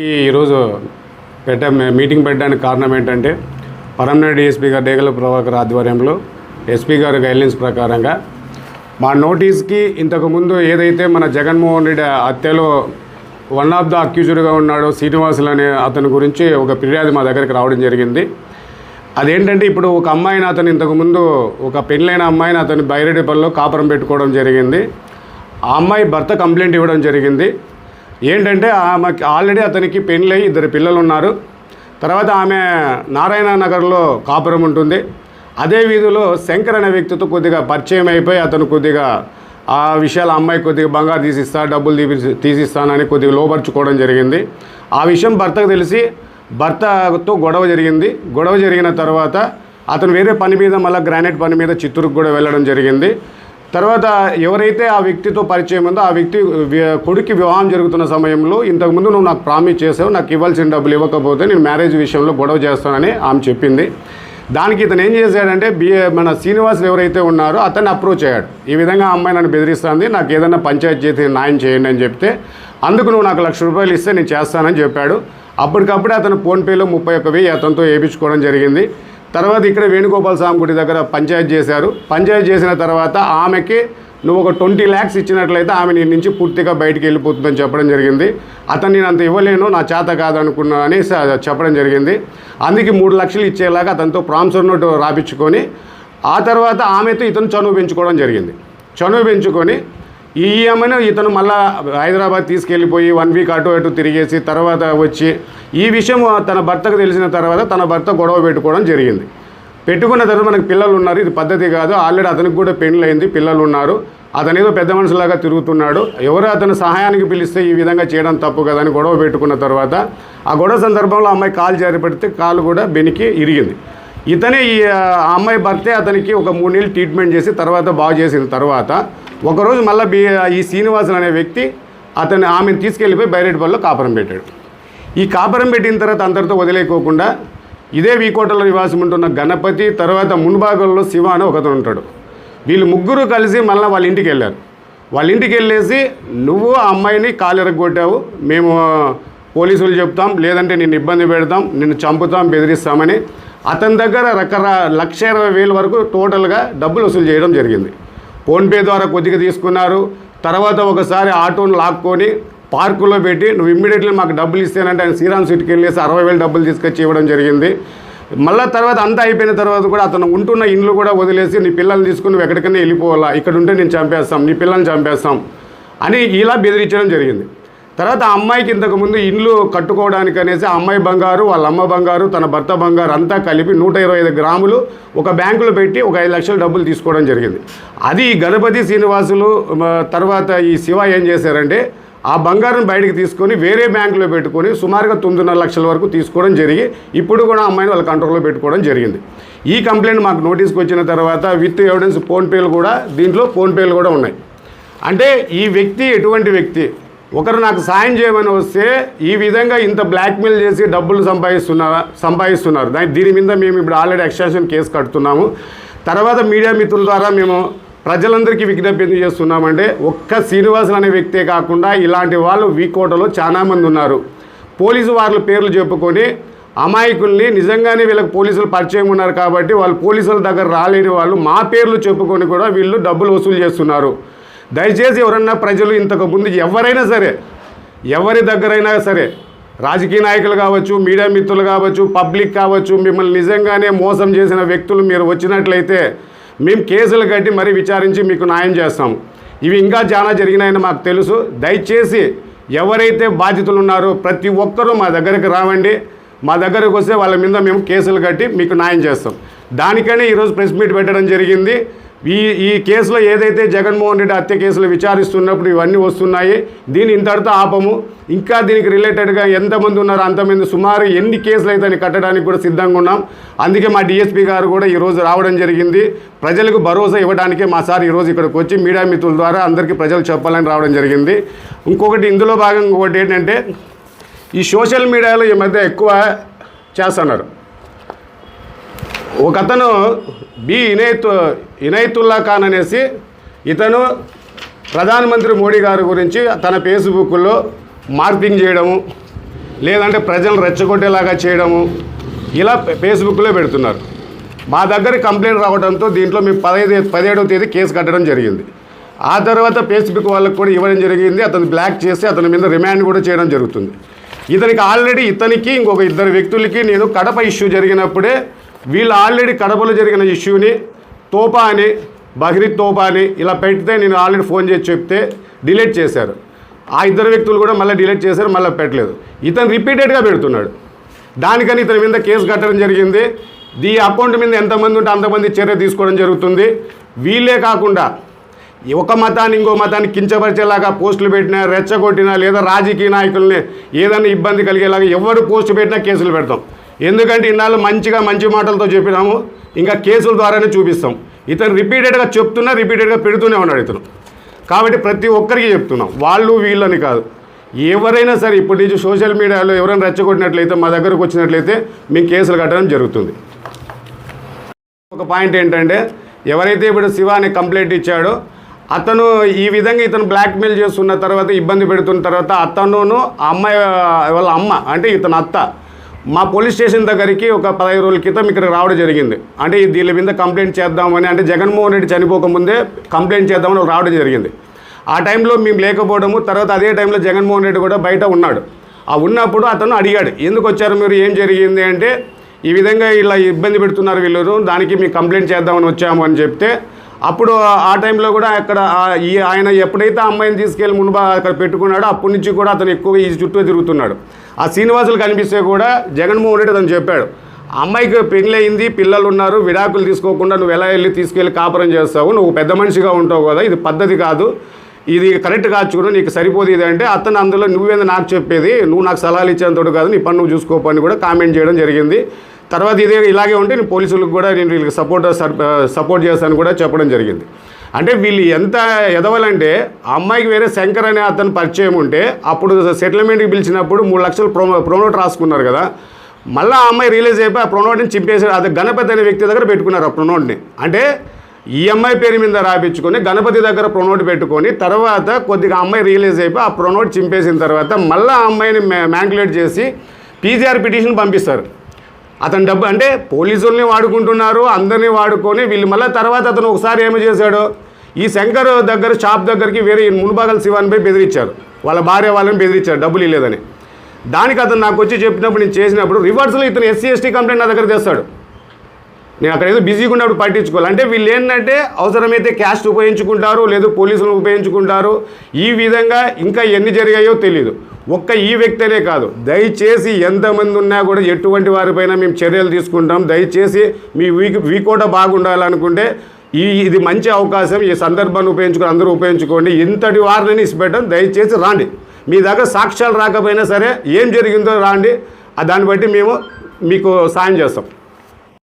ఈరోజు మీటింగ్ పెట్టడానికి కారణం ఏంటంటే పరమనేడు డిఎస్పీ గారు డేగల ప్రభాకర్ ఆధ్వర్యంలో ఎస్పీ గారి గైడ్లైన్స్ ప్రకారంగా మా నోటీస్కి ఇంతకుముందు ఏదైతే మన జగన్మోహన్ రెడ్డి హత్యలో వన్ ఆఫ్ ద అక్యూజ్డ్గా ఉన్నాడో శ్రీనివాసులు అనే అతని గురించి ఒక ఫిర్యాదు మా దగ్గరికి రావడం జరిగింది. అదేంటంటే ఇప్పుడు ఒక అమ్మాయిని అతను ఇంతకుముందు ఒక పెళ్ళైన అమ్మాయిని అతను బైరెడ్డిపల్లిలో కాపురం పెట్టుకోవడం జరిగింది. ఆ అమ్మాయి భర్త కంప్లైంట్ ఇవ్వడం జరిగింది. ఏంటంటే ఆమెకి ఆల్రెడీ అతనికి పెళ్ళై 2 పిల్లలు ఉన్నారు. తర్వాత ఆమె నారాయణ నగర్లో కాపురం ఉంటుంది. అదే వీధిలో శంకర్ అనే వ్యక్తితో కొద్దిగా పరిచయం అయిపోయి అతను కొద్దిగా ఆ విషయాలు అమ్మాయి కొద్దిగా బంగారు తీసిస్తా డబ్బులు తీసిస్తానని కొద్దిగా లోపరుచుకోవడం జరిగింది. ఆ విషయం భర్తకు తెలిసి భర్తతో గొడవ జరిగింది. గొడవ జరిగిన తర్వాత అతను వేరే పని మీద మళ్ళీ గ్రానైట్ పని మీద చిత్తూరుకు కూడా వెళ్ళడం జరిగింది. తర్వాత ఎవరైతే ఆ వ్యక్తితో పరిచయం ఉందో ఆ వ్యక్తి కొడుక్కి వివాహం జరుగుతున్న సమయంలో ఇంతకుముందు నువ్వు నాకు ప్రామిస్ చేసావు, నాకు ఇవ్వాల్సిన డబ్బులు ఇవ్వకపోతే నేను మ్యారేజ్ విషయంలో గొడవ చేస్తానని ఆమె చెప్పింది. దానికి ఇతను ఏం చేశాడంటే మన శ్రీనివాసులు ఎవరైతే ఉన్నారో అతన్ని అప్రోచ్ అయ్యాడు. ఈ విధంగా అమ్మాయి నన్ను బెదిరిస్తుంది, నాకు ఏదైనా పంచాయతీ చేసి న్యాయం చేయండి అని చెప్తే అందుకు నువ్వు నాకు ₹1,00,000 ఇస్తే నేను చేస్తానని చెప్పాడు. అప్పటికప్పుడే అతను ఫోన్పేలో 31,000 అతనితో వేయించుకోవడం జరిగింది. తర్వాత ఇక్కడ వేణుగోపాల స్వామి గుడి దగ్గర పంచాయతీ చేశారు. పంచాయతీ చేసిన తర్వాత ఆమెకి నువ్వు ఒక 20 lakhs ఇచ్చినట్లయితే ఆమె నీ నుంచి పూర్తిగా బయటికి వెళ్ళిపోతుందని చెప్పడం జరిగింది. అతను నేను అంత ఇవ్వలేను, నా చేత కాదనుకున్నా అని చెప్పడం జరిగింది. అందుకే 3 లక్షలు ఇచ్చేలాగా అతనితో ప్రామిసరీ నోట్ రాపించుకొని ఆ తర్వాత ఆమెతో ఇతను చనువు పెంచుకోవడం జరిగింది. చనువు పెంచుకొని ఈ ఈఎంఐను ఇతను మళ్ళా హైదరాబాద్ తీసుకెళ్ళిపోయి 1 వీక్ అటు ఇటు తిరిగేసి తర్వాత వచ్చి ఈ విషయం తన భర్తకు తెలిసిన తర్వాత తన భర్త గొడవ పెట్టుకోవడం జరిగింది. పెట్టుకున్న తర్వాత మనకు పిల్లలు ఉన్నారు, ఇది పద్ధతి కాదు, ఆల్రెడీ అతనికి కూడా పెళ్ళయింది, పిల్లలు ఉన్నారు, అతను ఏదో పెద్ద మనుషులాగా తిరుగుతున్నాడు, ఎవరు అతను సహాయానికి పిలిస్తే ఈ విధంగా చేయడం తప్పు కదా అని గొడవ పెట్టుకున్న తర్వాత ఆ గొడవ సందర్భంలో అమ్మాయి కాలు జారి పడితే కాలు కూడా బెనికి ఇరిగింది. ఇతనే ఈ అమ్మాయి భర్తే అతనికి ఒక 3 నెలలు ట్రీట్మెంట్ చేసి తర్వాత బాగు చేసిన తర్వాత ఒకరోజు మళ్ళీ ఈ శ్రీనివాసులు అనే వ్యక్తి ఆమెను తీసుకెళ్ళిపోయి బైరెడ్డిపల్లిలో కాపురం పెట్టాడు. ఈ కాపురం పెట్టిన తర్వాత అందరితో వదిలేకోకుండా ఇదే వీకోటలో నివాసం ఉంటున్న గణపతి, తర్వాత మున్భాగంలో శివ అని ఒకతను ఉంటాడు. వీళ్ళు ముగ్గురు కలిసి మళ్ళీ వాళ్ళ ఇంటికి వెళ్ళారు. వాళ్ళ ఇంటికి వెళ్ళేసి నువ్వు ఆ అమ్మాయిని కాలు ఎరగొట్టావు, మేము పోలీసులు చెప్తాం, లేదంటే నిన్ను ఇబ్బంది పెడతాం, నిన్ను చంపుతాం, బెదిరిస్తామని అతని దగ్గర ₹1,20,000 వరకు టోటల్గా డబ్బులు వసూలు చేయడం జరిగింది. ఫోన్పే ద్వారా కొద్దిగా తీసుకున్నారు. తర్వాత ఒకసారి ఆటోను లాక్కొని పార్కులో పెట్టి నువ్వు ఇమ్మీడియట్లీ మాకు డబ్బులు ఇస్తేనంటే ఆయన శ్రీరామ్ సిటీకి వెళ్ళేసి 60,000 డబ్బులు తీసుకొచ్చి ఇవ్వడం జరిగింది. మళ్ళీ తర్వాత అంతా అయిపోయిన తర్వాత కూడా అతను ఉంటున్న ఇండ్లు కూడా వదిలేసి నీ పిల్లల్ని తీసుకుని నువ్వు ఎక్కడికైనా వెళ్ళిపోవాలా, ఇక్కడ ఉంటే నేను చంపేస్తాం, నీ పిల్లల్ని చంపేస్తాం అని ఇలా బెదిరించడం జరిగింది. తర్వాత ఆ అమ్మాయికి ఇంతకుముందు ఇండ్లు కట్టుకోవడానికి అనేసి ఆ అమ్మాయి బంగారు, వాళ్ళ అమ్మ బంగారు, తన భర్త బంగారు అంతా కలిపి 125 గ్రాములు ఒక బ్యాంకులో పెట్టి ఒక 5 లక్షల డబ్బులు తీసుకోవడం జరిగింది. అది గణపతి, శ్రీనివాసులు తర్వాత ఈ శివ ఏం చేశారంటే ఆ బంగారం బయటకు తీసుకొని వేరే బ్యాంకులో పెట్టుకొని సుమారుగా 9.5 లక్షల వరకు తీసుకోవడం జరిగి ఇప్పుడు కూడా అమ్మాయిని వాళ్ళ కంట్రోల్లో పెట్టుకోవడం జరిగింది. ఈ కంప్లైంట్ మాకు నోటీస్కి వచ్చిన తర్వాత విత్ ఎవిడెన్స్ ఫోన్పేలు కూడా దీంట్లో ఫోన్పేలు కూడా ఉన్నాయి. అంటే ఈ వ్యక్తి ఎటువంటి వ్యక్తి, ఒకరు నాకు సాయం చేయమని వస్తే ఈ విధంగా ఇంత బ్లాక్మెయిల్ చేసి డబ్బులు సంపాదిస్తున్నారు. దీని మీద మేము ఇప్పుడు ఆల్రెడీ ఎక్స్ట్రాక్షన్ కేసు కడుతున్నాము. తర్వాత మీడియా మిత్రుల ద్వారా మేము ప్రజలందరికీ విజ్ఞప్తి ఎందుకు చేస్తున్నామంటే ఒక్క శ్రీనివాసులు అనే వ్యక్తే కాకుండా ఇలాంటి వాళ్ళు వీకోటలో చాలామంది ఉన్నారు. పోలీసు వాళ్ళ పేర్లు చెప్పుకొని అమాయకుల్ని నిజంగానే వీళ్ళకి పోలీసులు పరిచయం ఉన్నారు కాబట్టి వాళ్ళు పోలీసుల దగ్గర రాలేని వాళ్ళు మా పేర్లు చెప్పుకొని కూడా వీళ్ళు డబ్బులు వసూలు చేస్తున్నారు. దయచేసి ఎవరన్నా ప్రజలు ఇంతకుముందు ఎవరైనా సరే ఎవరి దగ్గరైనా సరే రాజకీయ నాయకులు కావచ్చు, మీడియా మిత్రులు కావచ్చు, పబ్లిక్ కావచ్చు, మిమ్మల్ని నిజంగానే మోసం చేసిన వ్యక్తులు మీరు వచ్చినట్లయితే మేము కేసులు కట్టి మరీ విచారించి మీకు న్యాయం చేస్తాము. ఇవి ఇంకా చాలా జరిగినాయని మాకు తెలుసు. దయచేసి ఎవరైతే బాధితులు ఉన్నారో ప్రతి ఒక్కరూ మా దగ్గరికి రావండి. మా దగ్గరకు వస్తే వాళ్ళ మీద మేము కేసులు కట్టి మీకు న్యాయం చేస్తాం. దానికనే ఈరోజు ప్రెస్ మీట్ పెట్టడం జరిగింది. ఈ కేసులో ఏదైతే జగన్మోహన్ రెడ్డి హత్య కేసులు విచారిస్తున్నప్పుడు ఇవన్నీ వస్తున్నాయి. దీని ఇంతటితో ఆపము. ఇంకా దీనికి రిలేటెడ్గా ఎంతమంది ఉన్నారో అంతమంది సుమారు ఎన్ని కేసులు అయితే కట్టడానికి కూడా సిద్ధంగా ఉన్నాం. అందుకే మా డిఎస్పీ గారు కూడా ఈరోజు రావడం జరిగింది. ప్రజలకు భరోసా ఇవ్వడానికే మా సార్ ఈరోజు ఇక్కడికి వచ్చి మీడియా మిత్రుల ద్వారా అందరికీ ప్రజలు చెప్పాలని రావడం జరిగింది. ఇంకొకటి ఇందులో భాగంగా ఒకటి ఏంటంటే ఈ సోషల్ మీడియాలో ఈ మధ్య ఎక్కువ చేస్తున్నారు. ఒకతను ఇనైతుల్లా ఖాన్ అనేసి ఇతను ప్రధానమంత్రి మోడీ గారి గురించి తన ఫేస్బుక్లో మార్పింగ్ చేయడము, లేదంటే ప్రజలను రెచ్చగొట్టేలాగా చేయడము ఇలా ఫేస్బుక్లో పెడుతున్నారు. మా దగ్గర కంప్లైంట్ రావడంతో దీంట్లో మేము 17వ తేదీ కేసు కట్టడం జరిగింది. ఆ తర్వాత ఫేస్బుక్ వాళ్ళకి కూడా ఇవ్వడం జరిగింది. అతను బ్లాక్ చేసి అతని మీద రిమాండ్ కూడా చేయడం జరుగుతుంది. ఇతనికి ఆల్రెడీ ఇంకొక 2 వ్యక్తులకి నేను కడప ఇష్యూ జరిగినప్పుడే వీళ్ళు ఆల్రెడీ కడపలో జరిగిన ఇష్యూని తోపా అని బహిరీ తోపా అని ఇలా పెడితే నేను ఆల్రెడీ ఫోన్ చేసి చెప్తే డిలీట్ చేశారు. ఆ 2 వ్యక్తులు కూడా మళ్ళీ డిలీట్ చేశారు, మళ్ళీ పెట్టలేదు. ఇతను రిపీటెడ్గా పెడుతున్నాడు. దానికని ఇతని మీద కేసు కట్టడం జరిగింది. ఈ అకౌంట్ మీద ఎంతమంది ఉంటే అంతమంది చర్య తీసుకోవడం జరుగుతుంది. వీళ్ళే కాకుండా ఒక మతాన్ని ఇంకో మతాన్ని కించపరిచేలాగా పోస్టులు పెట్టినా, రెచ్చగొట్టినా, లేదా రాజకీయ నాయకుల్ని ఏదైనా ఇబ్బంది కలిగేలాగా ఎవరు పోస్టు పెట్టినా కేసులు పెడతాం. ఎందుకంటే ఇన్నాళ్ళు మంచి మాటలతో చెప్పినాము, ఇంకా కేసుల ద్వారానే చూపిస్తాం. ఇతను రిపీటెడ్గా చెప్తున్నా, రిపీటెడ్గా పెడుతూనే ఉన్నాడు ఇతను. కాబట్టి ప్రతి ఒక్కరికి చెప్తున్నాం, వాళ్ళు వీళ్ళని కాదు, ఎవరైనా సరే ఇప్పటి నుంచి సోషల్ మీడియాలో ఎవరైనా రెచ్చగొట్టినట్లయితే మా దగ్గరకు వచ్చినట్లయితే మేము కేసులు కట్టడం జరుగుతుంది. ఒక పాయింట్ ఏంటంటే, ఎవరైతే ఇప్పుడు శివ అనే కంప్లైంట్ ఇచ్చాడో అతను ఈ విధంగా ఇతను బ్లాక్మెయిల్ చేస్తున్న తర్వాత, ఇబ్బంది పెడుతున్న తర్వాత అతనును ఆ అమ్మాయి వాళ్ళ అమ్మ అంటే ఇతను అత్త మా పోలీస్ స్టేషన్ దగ్గరికి ఒక 15 రోజుల క్రితం ఇక్కడ రావడం జరిగింది. అంటే దీని మీద కంప్లైంట్ చేద్దామని, అంటే జగన్మోహన్ రెడ్డి చనిపోకముందే కంప్లైంట్ చేద్దామని రావడం జరిగింది. ఆ టైంలో మేము లేకపోవడము, తర్వాత అదే టైంలో జగన్మోహన్ రెడ్డి కూడా బయట ఉన్నాడు. ఉన్నప్పుడు అతను అడిగాడు, ఎందుకు వచ్చారు మీరు, ఏం జరిగింది అంటే, ఈ విధంగా ఇలా ఇబ్బంది పెడుతున్నారు వీళ్ళు, దానికి మేము కంప్లైంట్ చేద్దామని వచ్చాము అని చెప్తే, అప్పుడు ఆ టైంలో కూడా అక్కడ ఆయన ఎప్పుడైతే అమ్మాయిని తీసుకెళ్ళి మునుబా అక్కడ పెట్టుకున్నాడో అప్పటి నుంచి కూడా అతను ఎక్కువగా ఈ చుట్టూ తిరుగుతున్నాడు. ఆ శ్రీనివాసులు కనిపిస్తే కూడా జగన్మోహన్ రెడ్డి అతను చెప్పాడు, అమ్మాయికి పెళ్ళయింది, పిల్లలు ఉన్నారు, విడాకులు తీసుకోకుండా నువ్వు ఎలా తీసుకెళ్ళి కాపురం చేస్తావు, నువ్వు పెద్ద మనిషిగా ఉంటావు కదా, ఇది పద్ధతి కాదు, ఇది కరెక్ట్ కాచుకుని నీకు సరిపోదు ఇది అంటే, అతను అందులో నువ్వేంది నాకు చెప్పేది, నువ్వు నాకు సలహాలు ఇచ్చేంతోడు కాదు, నీ పని నువ్వు చూసుకోపని కూడా కామెంట్ చేయడం జరిగింది. తర్వాత ఇలాగే ఉంటే నేను పోలీసులకు కూడా నేను వీళ్ళకి సపోర్ట్ చేస్తాను కూడా చెప్పడం జరిగింది. అంటే వీళ్ళు ఎంత ఎదవాలంటే, ఆ అమ్మాయికి వేరే శంకర్ అనే అతను పరిచయం ఉంటే అప్పుడు సెటిల్మెంట్కి పిలిచినప్పుడు 3 లక్షలు ప్రొనోట్ రాసుకున్నారు కదా, మళ్ళీ ఆ అమ్మాయి రిలీజ్ అయిపోయి ఆ ప్రొనోట్ని చింపేసి అది గణపతి అనే వ్యక్తి దగ్గర పెట్టుకున్నారు ఆ ప్రొనోట్ని. అంటే ఈ అమ్మాయి పేరు మీద రాయించుకొని గణపతి దగ్గర ప్రొనోట్ పెట్టుకొని తర్వాత కొద్దిగా అమ్మాయి రిలీజ్ అయిపోయి ఆ ప్రొనోట్ చింపేసిన తర్వాత మళ్ళీ ఆ అమ్మాయిని మ్యాంకులేట్ చేసి పీజీఆర్ పిటిషన్ పంపిస్తారు. అతను డబ్బు అంటే పోలీసుల్ని వాడుకుంటున్నారు, అందరినీ వాడుకొని వీళ్ళు మళ్ళీ తర్వాత అతను ఒకసారి ఏమి చేశాడు, ఈ శంకర్ దగ్గర షాప్ దగ్గరికి వేరే మునుబాగల్ శివాని పోయి బెదిరించారు, వాళ్ళ భార్య వాళ్ళని బెదిరించారు డబ్బులు ఇవ్వలేదని. దానికి అతను నాకు వచ్చి చెప్పినప్పుడు నేను చేసినప్పుడు రివర్స్లో ఇతను SC ST కంప్లైంట్ నా దగ్గర తెస్తాడు. నేను అక్కడ ఏదో బిజీగా ఉన్నప్పుడు పట్టించుకోవాలి. అంటే వీళ్ళు ఏంటంటే అవసరమైతే క్యాస్ట్ ఉపయోగించుకుంటారు, లేదు పోలీసులను ఉపయోగించుకుంటారు. ఈ విధంగా ఇంకా ఎన్ని జరిగాయో తెలియదు. ఒక్క ఈ వ్యక్తినే కాదు, దయచేసి ఎంతమంది ఉన్నా కూడా ఎటువంటి వారిపైన మేము చర్యలు తీసుకుంటాం. దయచేసి మీ వీకోట బాగుండాలనుకుంటే ఇది మంచి అవకాశం, ఈ సందర్భాన్ని ఉపయోగించుకొని అందరూ ఉపయోగించుకోండి. ఇంతటి వారిని ఇచ్చిపెట్టం, దయచేసి రాండి. మీ దగ్గర సాక్ష్యాలు రాకపోయినా సరే ఏం జరిగిందో రాండి, దాన్ని బట్టి మేము మీకు సాయం చేస్తాం.